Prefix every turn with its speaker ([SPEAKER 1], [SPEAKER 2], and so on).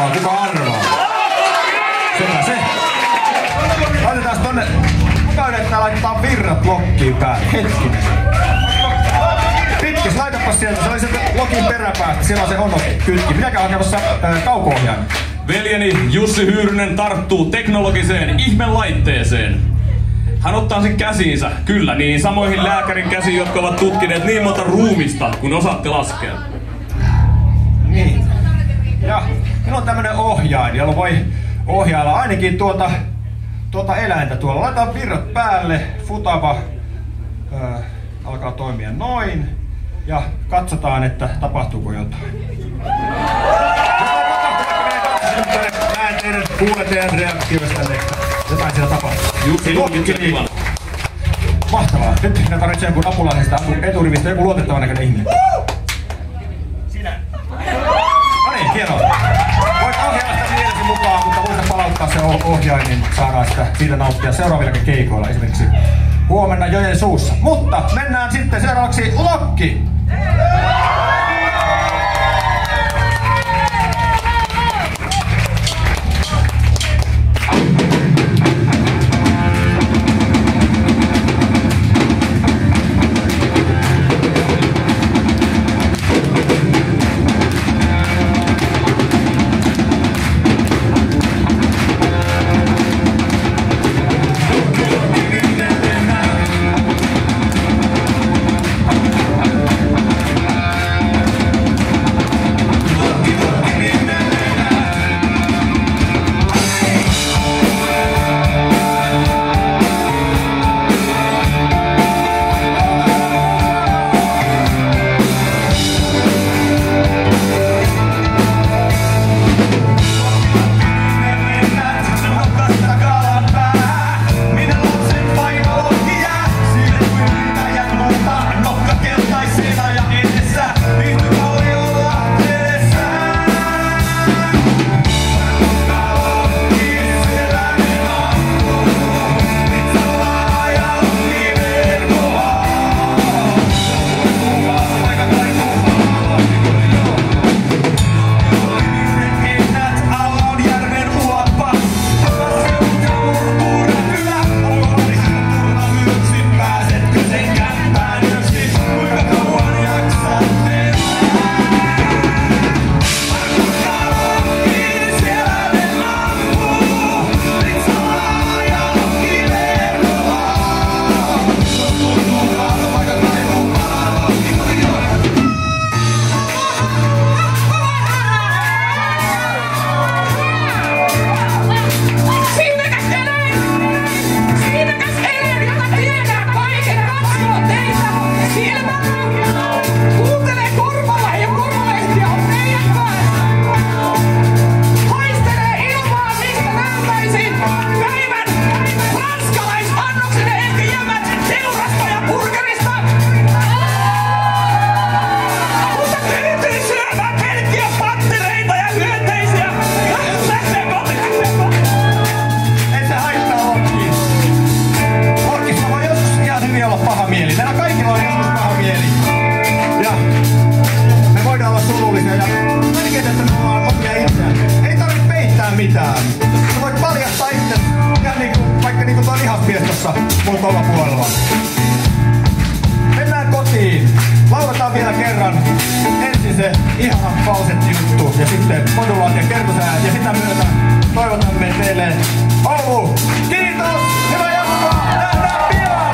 [SPEAKER 1] arvaa, kuka arvaa? Sepä se. Laitetaan tonne. Kuka yrittää laittaa virrat lokkiin päälle? Hetkinen. Pitkis, laitapas sieltä. Se oli sieltä lokin peräpäästä. Siellä on se Ono-kytki. Minäkään hakemassa kauko-ohjaajan.
[SPEAKER 2] Veljeni Jussi Hyyrynen tarttuu teknologiseen ihmelaitteeseen. Hän ottaa sen käsiinsä, kyllä, niin samoihin lääkärin käsiin, jotka ovat tutkineet niin monta ruumista, kun osaatte laskea.
[SPEAKER 1] Niin. Ja minulla on tämmönen ohjain, jolla voi ohjailla ainakin tuota eläintä tuolla. Laitetaan virrat päälle, futava alkaa toimia noin. Ja katsotaan, että tapahtuuko jotain. Näen teidän, kuulen teidän reaktioista, että jotain siellä tapahtuu. Mahtavaa. Nyt minä tarvitsen jonkun apulaisesta eturivistä, joku luotettavan näköinen ihminen. Sinä. No niin, hienoa. Voit ohjailla sitä mielesi mukaan, mutta muista palauttaa se ohjain, niin saadaan siitä nauttia seuraavillakin keikoilla. Esimerkiksi huomenna Jojen suussa. Mutta mennään sitten seuraavaksi Lokki. Mitään. Sä voit paljastaa itse ihan vaikka niinku tuon lihaspiestossa mun tuolla puolella. Mennään kotiin. Lauletaan vielä kerran. Ensin se ihana falsetti juttu ja sitten modulaatio kertosäät ja sitä myötä toivotamme teille Oulu. Kiitos! Hyvää jatkoa! Nähdään pian!